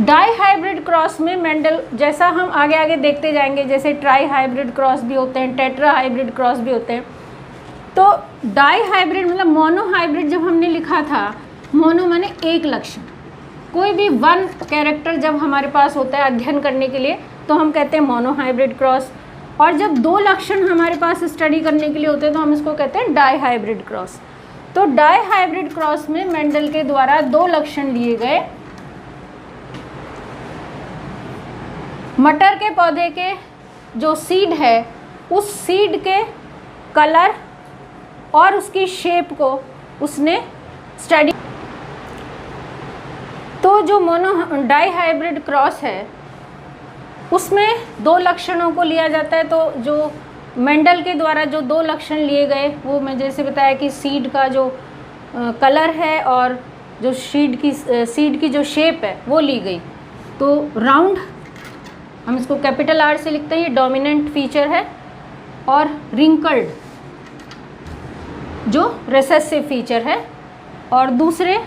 Die hybrid cross में Mendel, जैसा हम आगे आगे देखते जाएंगे, जैसे ट्राई हाइब्रिड क्रॉस भी होते हैं, टेट्रा हाइब्रिड क्रॉस भी होते हैं। तो डाई हाइब्रिड मतलब मोनो हाइब्रिड जब हमने लिखा था, मोनो माने एक लक्षण, कोई भी वन कैरेक्टर जब हमारे पास होता है अध्ययन करने के लिए तो हम कहते हैं मोनो हाइब्रिड क्रॉस, और जब दो लक्षण हमारे पास स्टडी करने के लिए होते हैं तो हम इसको कहते हैं डाई हाइब्रिड क्रॉस। तो डाई हाइब्रिड क्रॉस में मेंडल के द्वारा दो लक्षण लिए गए, मटर के पौधे के जो सीड है उस सीड के कलर और उसकी शेप को उसने स्टडी। तो जो मोनो डाई हाइब्रिड क्रॉस है उसमें दो लक्षणों को लिया जाता है। तो जो मेंडल के द्वारा जो दो लक्षण लिए गए वो मैं जैसे बताया कि सीड का जो कलर है और जो सीड की जो शेप है वो ली गई। तो राउंड, हम इसको कैपिटल आर से लिखते हैं, ये डोमिनेंट फीचर है, और रिंकल्ड जो रिसेसिव फीचर है, और दूसरे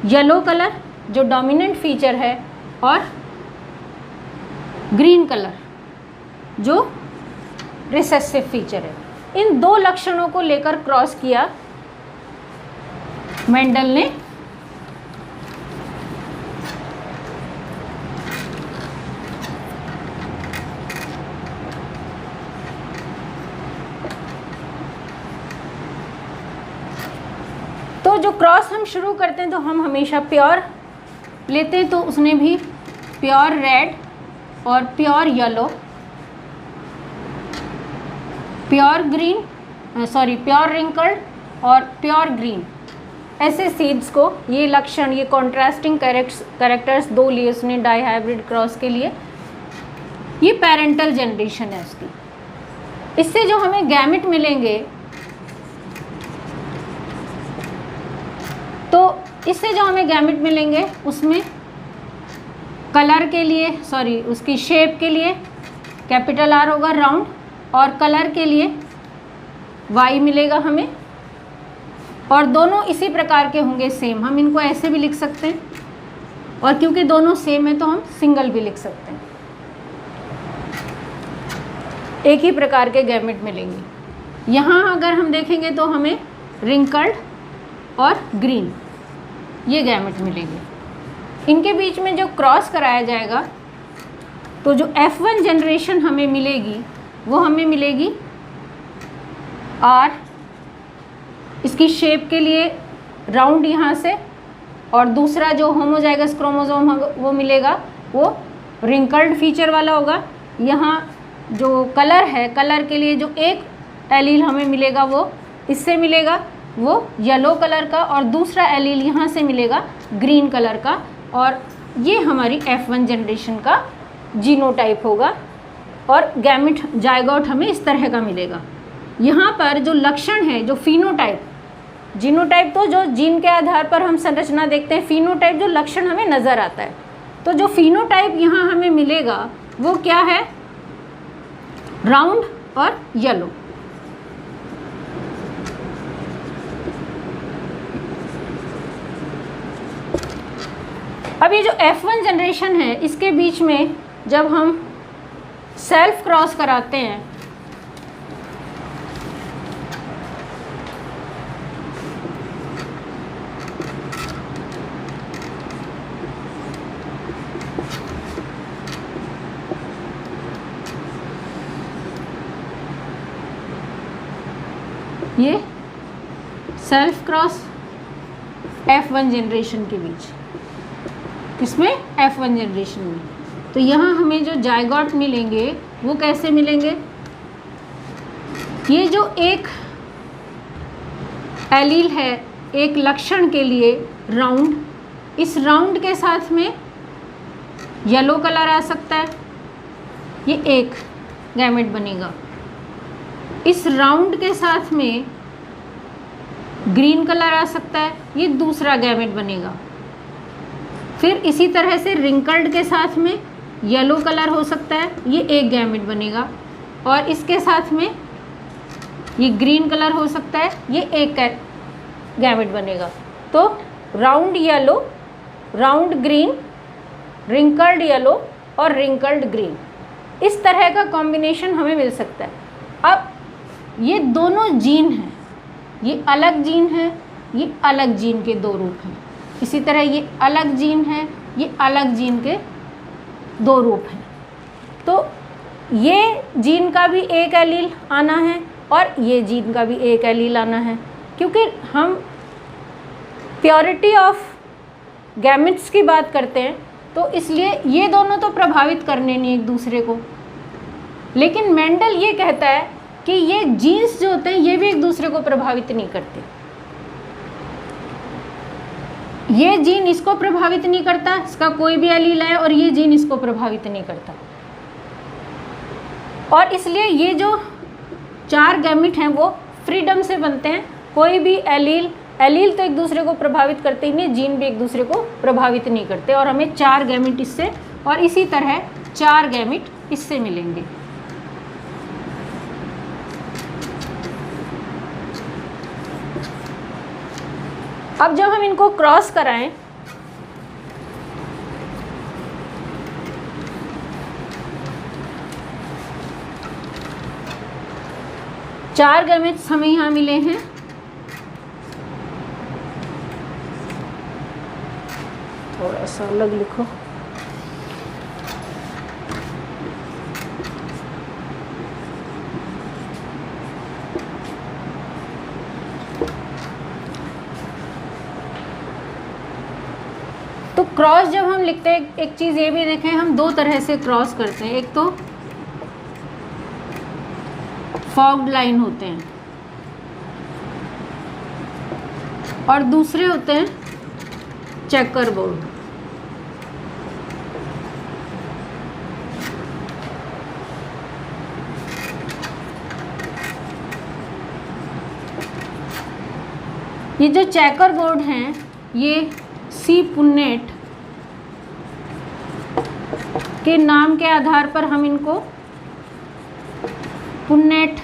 येलो कलर जो डोमिनेंट फीचर है, और ग्रीन कलर जो रिसेसिव फीचर है। इन दो लक्षणों को लेकर क्रॉस किया मेंडल ने। तो जो क्रॉस हम शुरू करते हैं तो हम हमेशा प्योर लेते हैं, तो उसने भी प्योर रेड और pure yellow, pure green, pure wrinkled और प्योर ग्रीन, ऐसे सीड्स को, ये लक्षण, ये कॉन्ट्रास्टिंग कैरेक्टर्स दो लिए उसने डाई हाइब्रिड क्रॉस के लिए। ये पेरेंटल जनरेशन है उसकी। इससे जो हमें गैमेट मिलेंगे, तो इससे जो हमें गैमेट मिलेंगे उसमें कलर के लिए, उसकी शेप के लिए कैपिटल आर होगा राउंड, और कलर के लिए वाई मिलेगा हमें, और दोनों इसी प्रकार के होंगे सेम। हम इनको ऐसे भी लिख सकते हैं, और क्योंकि दोनों सेम है तो हम सिंगल भी लिख सकते हैं। एक ही प्रकार के गैमेट मिलेंगे। यहाँ अगर हम देखेंगे तो हमें रिंकल्ड और ग्रीन ये गैमेट मिलेंगे। इनके बीच में जो क्रॉस कराया जाएगा तो जो F1 जनरेशन हमें मिलेगी वो हमें मिलेगी R, इसकी शेप के लिए राउंड यहाँ से, और दूसरा जो होमोजाइगस क्रोमोसोम वो मिलेगा वो रिंकल्ड फीचर वाला होगा। यहाँ जो कलर है, कलर के लिए जो एक एलील हमें मिलेगा वो इससे मिलेगा, वो येलो कलर का, और दूसरा एलील यहाँ से मिलेगा ग्रीन कलर का, और ये हमारी F1 जनरेशन का जीनोटाइप होगा। और गैमेट जायगोट हमें इस तरह का मिलेगा। यहाँ पर जो लक्षण है, जो फिनोटाइप, जीनोटाइप तो जो जीन के आधार पर हम संरचना देखते हैं, फिनोटाइप जो लक्षण हमें नज़र आता है। तो जो फिनोटाइप यहाँ हमें मिलेगा वो क्या है, राउंड और येलो। अब ये जो F1 जनरेशन है इसके बीच में जब हम सेल्फ क्रॉस कराते हैं ये सेल्फ क्रॉस F1 जनरेशन के बीच, इसमें F1 जनरेशन में, तो यहाँ हमें जो जायगोट मिलेंगे वो कैसे मिलेंगे, ये जो एक एलील है एक लक्षण के लिए राउंड, इस राउंड के साथ में येलो कलर आ सकता है, ये एक गैमेट बनेगा। इस राउंड के साथ में ग्रीन कलर आ सकता है, ये दूसरा गैमेट बनेगा। फिर इसी तरह से रिंकल्ड के साथ में येलो कलर हो सकता है, ये एक गैमेट बनेगा, और इसके साथ में ये ग्रीन कलर हो सकता है, ये एक गैमेट बनेगा। तो round yellow, round green wrinkled yellow और रिंकल्ड ग्रीन, इस तरह का कॉम्बिनेशन हमें मिल सकता है। अब ये दोनों जीन हैं, ये अलग जीन है, ये अलग जीन के दो रूप हैं। इसी तरह ये अलग जीन है, ये अलग जीन के दो रूप हैं। तो ये जीन का भी एक एलील आना है और ये जीन का भी एक एलील आना है, क्योंकि हम प्योरिटी ऑफ गैमेट्स की बात करते हैं, तो इसलिए ये दोनों तो प्रभावित करने नहीं एक दूसरे को। लेकिन मेंडल ये कहता है कि ये जीन्स जो होते हैं ये भी एक दूसरे को प्रभावित नहीं करते। ये जीन इसको प्रभावित नहीं करता, इसका कोई भी एलील है, और ये जीन इसको प्रभावित नहीं करता। और इसलिए ये जो 4 गैमेट हैं वो फ्रीडम से बनते हैं। कोई भी एलील तो एक दूसरे को प्रभावित करते ही नहीं, जीन भी एक दूसरे को प्रभावित नहीं करते, और हमें 4 गैमेट इससे और इसी तरह 4 गैमेट इससे मिलेंगे। अब जब हम इनको क्रॉस कराएं चार गैमेट्स हमें यहाँ मिले हैं। थोड़ा सा अलग लिखो। तो क्रॉस जब हम लिखते हैं, एक चीज़ ये भी देखें, हम 2 तरह से क्रॉस करते हैं। एक तो फॉग्ड लाइन होते हैं और दूसरे होते हैं चेकर बोर्ड। ये जो चेकर बोर्ड हैं ये सी पुन्नेट के नाम के आधार पर हम इनको पुन्नेट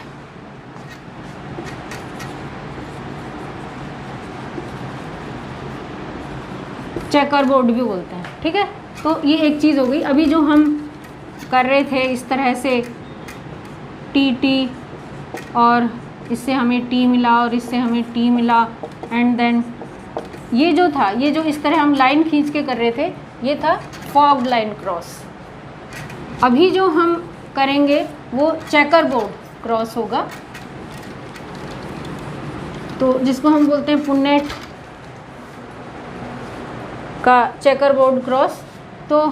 चेकर बोर्ड भी बोलते हैं। ठीक है, तो ये एक चीज़ हो गई। अभी जो हम कर रहे थे इस तरह से टी और इससे हमें टी मिला और इससे हमें टी मिला, एंड देन ये जो था, ये जो इस तरह हम लाइन खींच के कर रहे थे, ये था फॉग्ड लाइन क्रॉस। अभी जो हम करेंगे वो चेकर बोर्ड क्रॉस होगा, तो जिसको हम बोलते हैं पुन्नेट का चेकर बोर्ड क्रॉस। तो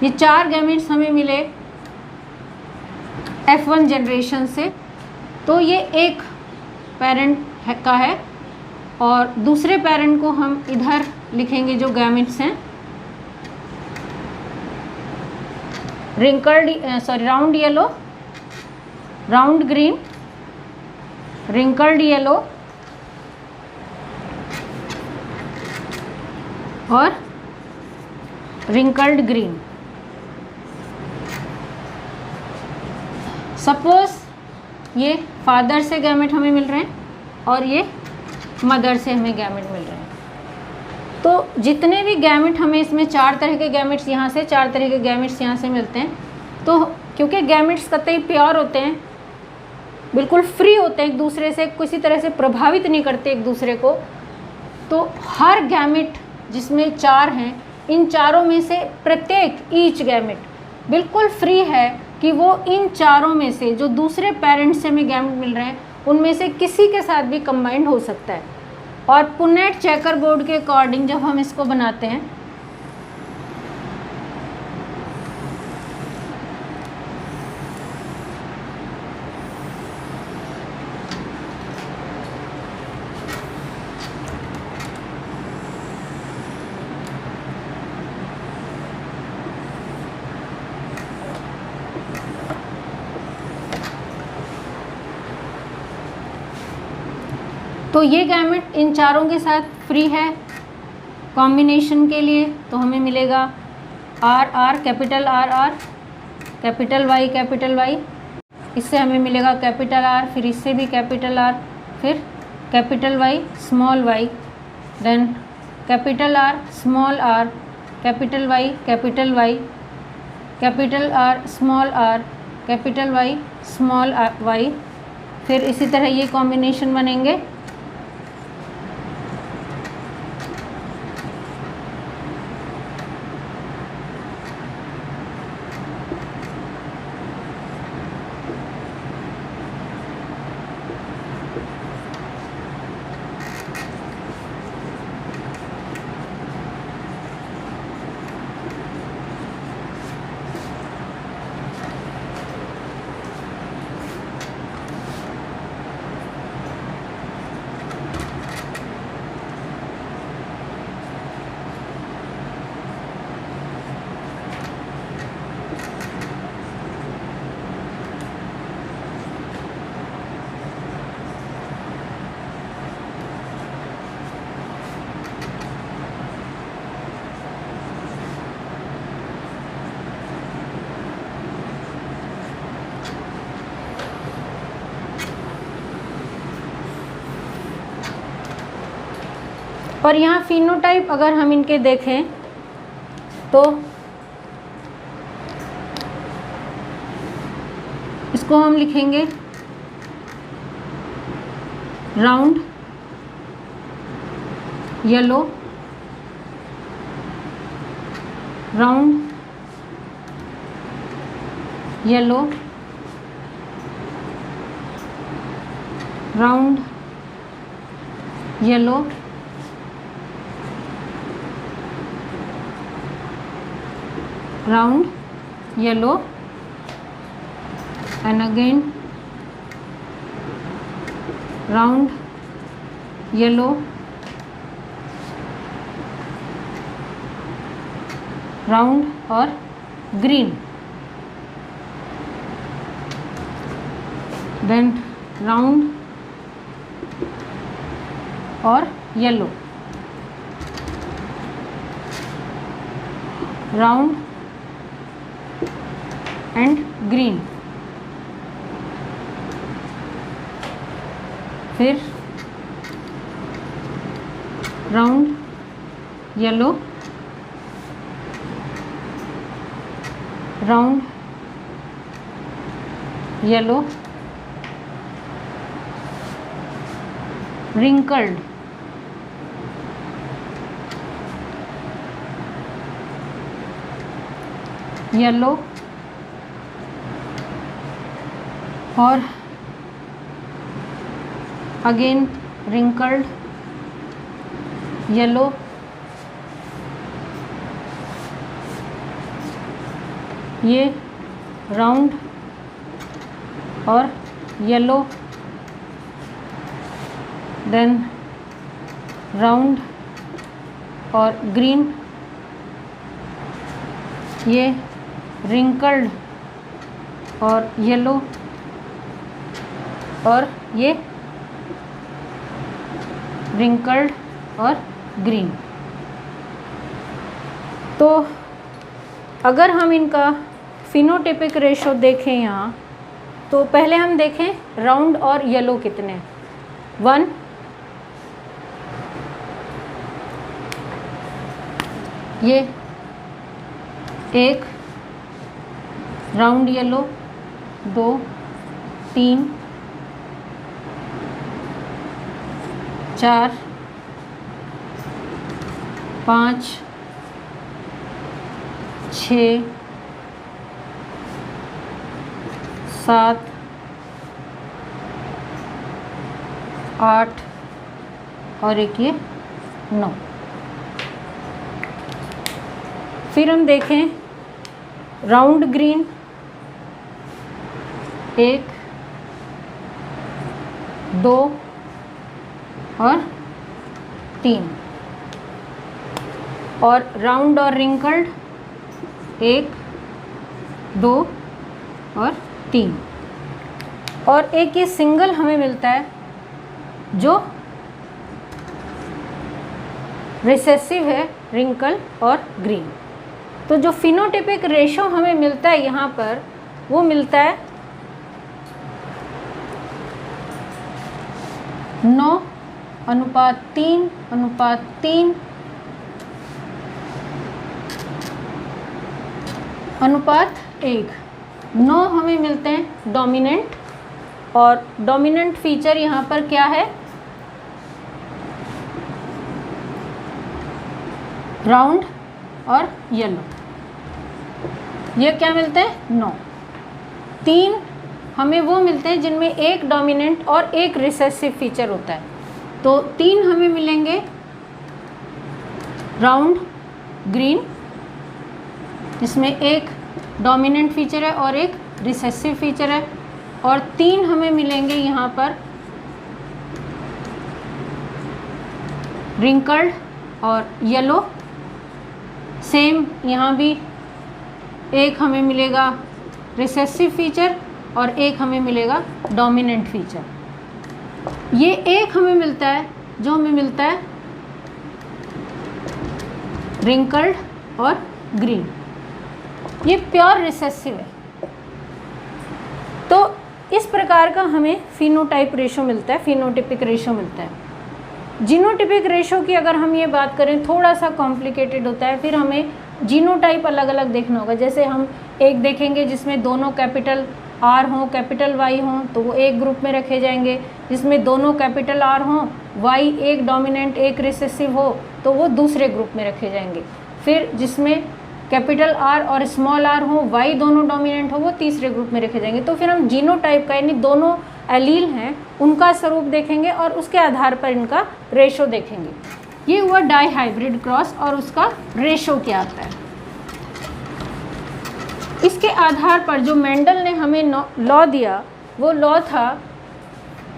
ये 4 गैमेट्स हमें मिले F1 जनरेशन से, तो ये एक पेरेंट का है और दूसरे पेरेंट को हम इधर लिखेंगे जो गैमेट्स हैं, round yellow, round green, wrinkled yellow और रिंकल्ड ग्रीन। सपोज ये फादर से गैमेट हमें मिल रहे हैं और ये मदर से हमें गैमेट मिल रहे हैं, तो जितने भी गैमेट हमें इसमें 4 तरह के गैमेट्स यहाँ से, 4 तरह के गैमेट्स यहाँ से मिलते हैं, तो क्योंकि गैमेट्स कतई प्योर होते हैं, बिल्कुल फ्री होते हैं, एक दूसरे से किसी तरह से प्रभावित नहीं करते एक दूसरे को, तो हर गैमेट जिसमें 4 हैं, इन चारों में से प्रत्येक ईच गैमेट बिल्कुल फ्री है कि वो इन चारों में से जो दूसरे पेरेंट्स से हमें गैमेट मिल रहे हैं उनमें से किसी के साथ भी कंबाइंड हो सकता है। और पुन्नेट चेकर बोर्ड के अकॉर्डिंग जब हम इसको बनाते हैं, तो ये गैमेट इन चारों के साथ फ्री है कॉम्बिनेशन के लिए, तो हमें मिलेगा R capital R, capital Y, इससे हमें मिलेगा कैपिटल आर, फिर इससे भी कैपिटल आर, फिर capital Y, then capital R, small R, capital Y, capital Y, capital R, small R, capital Y, small Y. फिर इसी तरह ये कॉम्बिनेशन बनेंगे। और यहाँ फिनोटाइप अगर हम इनके देखें तो इसको हम लिखेंगे round yellow, round yellow, round yellow, round yellow, and again round yellow, round और green, then round और yellow, round एंड ग्रीन, फिर round yellow, round yellow, wrinkled, yellow और अगेन wrinkled येलो, ये राउंड और येलो, देन राउंड और green, ये wrinkled और yellow, और ये wrinkled और ग्रीन। तो अगर हम इनका फिनोटाइपिक रेशो देखें यहाँ, तो पहले हम देखें राउंड और येलो कितने, 1, ये 1 राउंड येलो, 2, 3, 4, 5, 6, 7, 8 और एक ये 9। फिर हम देखें राउंड ग्रीन, 1, 2 और 3, और राउंड और wrinkled 1, 2 और 3, और एक ये सिंगल हमें मिलता है जो रिसेसिव है, wrinkle और ग्रीन। तो जो फिनोटाइपिक रेशो हमें मिलता है यहाँ पर, वो मिलता है 9:3:3, अनुपात 1, 9 हमें मिलते हैं डोमिनेंट, और डोमिनेंट फीचर यहाँ पर क्या है, राउंड और येलो, ये क्या मिलते हैं 9। 3 हमें वो मिलते हैं जिनमें एक डोमिनेंट और एक रिसेसिव फीचर होता है, तो 3 हमें मिलेंगे राउंड ग्रीन, जिसमें एक डोमिनेंट फीचर है और एक रिसेसिव फीचर है, और 3 हमें मिलेंगे यहाँ पर रिंकल्ड और येलो। सेम यहाँ भी एक हमें मिलेगा रिसेसिव फीचर और एक हमें मिलेगा डोमिनेंट फीचर। ये एक हमें मिलता है जो हमें मिलता है रिंकल्ड और ग्रीन, ये प्योर रिसेसिव है। तो इस प्रकार का हमें फिनोटाइप रेशो मिलता है, फिनोटिपिक रेशो मिलता है। जीनोटिपिक रेशो की अगर हम ये बात करें थोड़ा सा कॉम्प्लिकेटेड होता है, फिर हमें जीनोटाइप अलग अलग देखना होगा। जैसे हम एक देखेंगे जिसमें दोनों कैपिटल आर हों कैपिटल वाई हों तो वो एक ग्रुप में रखे जाएंगे, जिसमें दोनों कैपिटल आर हों वाई एक डोमिनेंट एक रिसेसिव हो तो वो दूसरे ग्रुप में रखे जाएंगे। फिर जिसमें कैपिटल आर और स्मॉल आर हो वाई दोनों डोमिनेंट हो वो तीसरे ग्रुप में रखे जाएंगे। तो फिर हम जीनोटाइप का यानी दोनों एलील हैं उनका स्वरूप देखेंगे और उसके आधार पर इनका रेशो देखेंगे। ये हुआ डाई हाइब्रिड क्रॉस और उसका रेशो क्या आता है। इसके आधार पर जो मेंडल ने हमें लॉ दिया वो लॉ था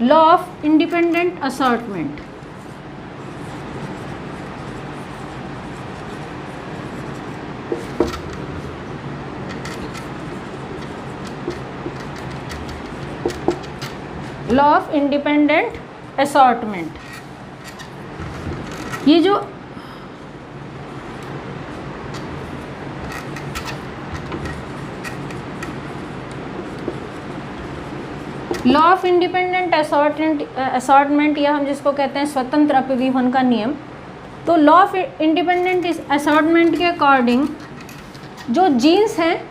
law of independent assortment. Law of independent assortment, ये जो लॉ ऑफ इंडिपेंडेंट असॉर्टमेंट या हम जिसको कहते हैं स्वतंत्र अपविभन का नियम, तो लॉ ऑफ इंडिपेंडेंट असॉर्टमेंट के अकॉर्डिंग जो जीन्स हैं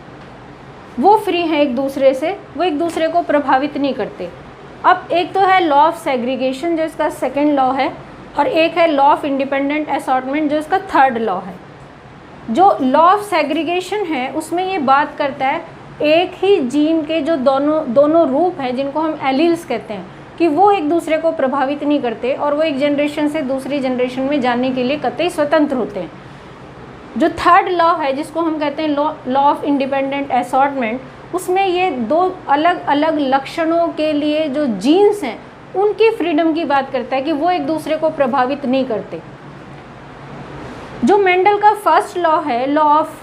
वो फ्री हैं एक दूसरे से, वो एक दूसरे को प्रभावित नहीं करते। अब एक तो है लॉ ऑफ सेग्रीगेशन जो इसका सेकेंड लॉ है, और एक है लॉ ऑफ इंडिपेंडेंट असॉर्टमेंट जो इसका थर्ड लॉ है। जो लॉ ऑफ सेग्रीगेशन है उसमें ये बात करता है एक ही जीन के जो दोनों रूप हैं जिनको हम एलील्स कहते हैं कि वो एक दूसरे को प्रभावित नहीं करते और वो एक जनरेशन से दूसरी जनरेशन में जाने के लिए कतई स्वतंत्र होते हैं। जो थर्ड लॉ है जिसको हम कहते हैं लॉ ऑफ इंडिपेंडेंट असॉर्टमेंट, उसमें ये दो अलग अलग लक्षणों के लिए जो जीन्स हैं उनकी फ्रीडम की बात करता है कि वो एक दूसरे को प्रभावित नहीं करते। जो मेंडल का फर्स्ट लॉ है लॉ ऑफ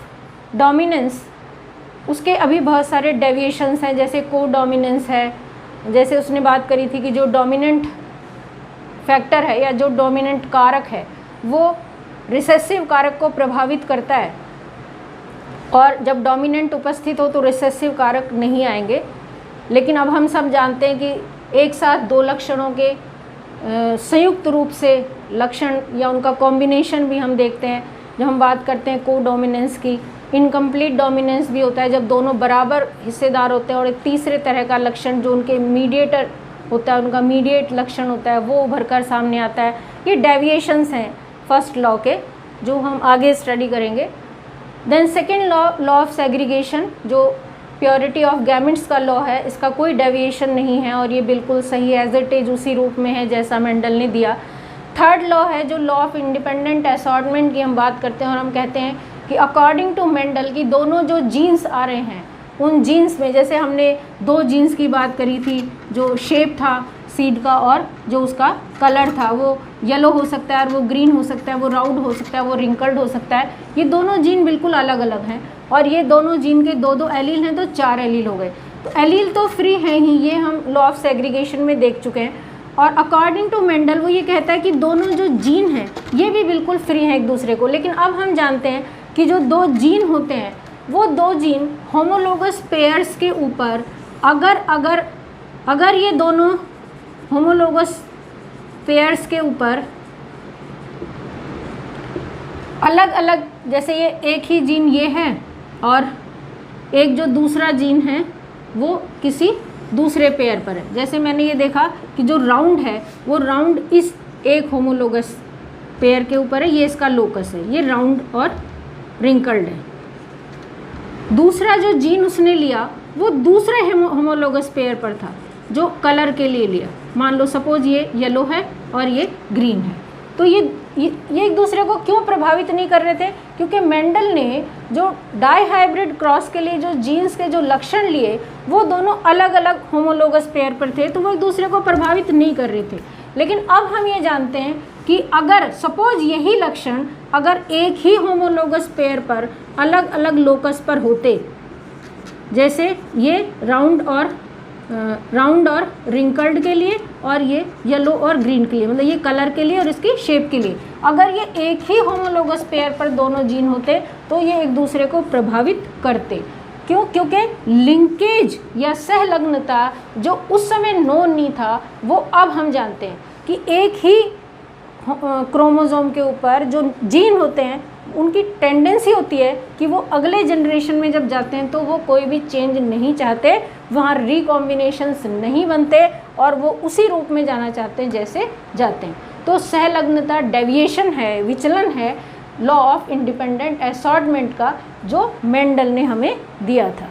डोमिनेंस, उसके अभी बहुत सारे डेविएशंस हैं, जैसे को डोमिनेंस है, जैसे उसने बात करी थी कि जो डोमिनेंट फैक्टर है या जो डोमिनेंट कारक है वो रिसेसिव कारक को प्रभावित करता है, और जब डोमिनेंट उपस्थित हो तो रिसेसिव कारक नहीं आएंगे। लेकिन अब हम सब जानते हैं कि एक साथ दो लक्षणों के संयुक्त रूप से लक्षण या उनका कॉम्बिनेशन भी हम देखते हैं। जब हम बात करते हैं को डोमिनेंस की, इनकम्प्लीट डोमिनेंस भी होता है जब दोनों बराबर हिस्सेदार होते हैं, और एक तीसरे तरह का लक्षण जो उनके मीडिएटर होता है, उनका मीडिएट लक्षण होता है, वो उभर कर सामने आता है। ये डेविएशंस हैं फर्स्ट लॉ के जो हम आगे स्टडी करेंगे। Then second law of segregation जो प्योरिटी ऑफ गैमेट्स का लॉ है, इसका कोई डेविएशन नहीं है और ये बिल्कुल सही एज इट इज उसी रूप में है जैसा मेंडल ने दिया। थर्ड लॉ है जो लॉ ऑफ इंडिपेंडेंट असॉर्टमेंट की हम बात करते हैं और हम कहते हैं कि अकॉर्डिंग टू मेंडल की दोनों जो जीन्स आ रहे हैं उन जीन्स में, जैसे हमने दो जीन्स की बात करी थी, जो शेप था सीड का और जो उसका कलर था, वो येलो हो सकता है और वो ग्रीन हो सकता है, वो राउंड हो सकता है, वो रिंकल्ड हो सकता है। ये दोनों जीन बिल्कुल अलग अलग हैं और ये दोनों जीन के दो दो एलील हैं तो 4 एलील हो गए। तो एलील तो फ्री हैं ही, ये हम लॉ ऑफ सेग्रीगेशन में देख चुके हैं। और अकॉर्डिंग टू मेंडल वो ये कहता है कि दोनों जो जीन हैं ये भी बिल्कुल फ्री हैं एक दूसरे को। लेकिन अब हम जानते हैं कि जो दो जीन होते हैं वो दो जीन होमोलोगस पेयर्स के ऊपर अगर ये दोनों होमोलोगस पेयर्स के ऊपर अलग अलग, जैसे ये एक ही जीन ये है और एक जो दूसरा जीन है वो किसी दूसरे पेयर पर है। जैसे मैंने ये देखा कि जो राउंड है वो राउंड इस एक होमोलोगस पेयर के ऊपर है, ये इसका लोकस है, ये राउंड और रिंकल्ड है। दूसरा जो जीन उसने लिया वो दूसरे होमोलोगस पेयर पर था जो कलर के लिए लिया। मान लो सपोज ये येलो है और ये ग्रीन है, तो ये एक दूसरे को क्यों प्रभावित नहीं कर रहे थे? क्योंकि मेंडल ने जो डाई हाइब्रिड क्रॉस के लिए जो जीन्स के जो लक्षण लिए वो दोनों अलग अलग होमोलोगस पेयर पर थे, तो वो एक दूसरे को प्रभावित नहीं कर रहे थे। लेकिन अब हम ये जानते हैं कि अगर सपोज यही लक्षण अगर एक ही होमोलोगस पेयर पर अलग अलग लोकस पर होते, जैसे ये राउंड और रिंकल्ड के लिए और ये येलो और ग्रीन के लिए, मतलब ये कलर के लिए और इसकी शेप के लिए, अगर ये एक ही होमोलोगस पेयर पर दोनों जीन होते तो ये एक दूसरे को प्रभावित करते। क्यों? क्योंकि लिंकेज या सहलग्नता जो उस समय नोन नहीं था वो अब हम जानते हैं कि एक ही क्रोमोसोम के ऊपर जो जीन होते हैं उनकी टेंडेंसी होती है कि वो अगले जनरेशन में जब जाते हैं तो वो कोई भी चेंज नहीं चाहते, वहाँ रिकॉम्बिनेशंस नहीं बनते और वो उसी रूप में जाना चाहते हैं जैसे जाते हैं। तो सहलग्नता डेविएशन है, विचलन है लॉ ऑफ इंडिपेंडेंट असॉर्टमेंट का जो मेंडल ने हमें दिया था।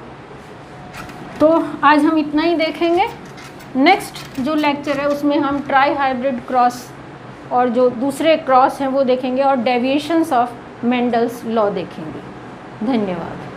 तो आज हम इतना ही देखेंगे। नेक्स्ट जो लेक्चर है उसमें हम ट्राई हाइब्रिड क्रॉस और जो दूसरे क्रॉस हैं वो देखेंगे और डेविएशंस ऑफ मेंडल्स लॉ देखेंगे। धन्यवाद।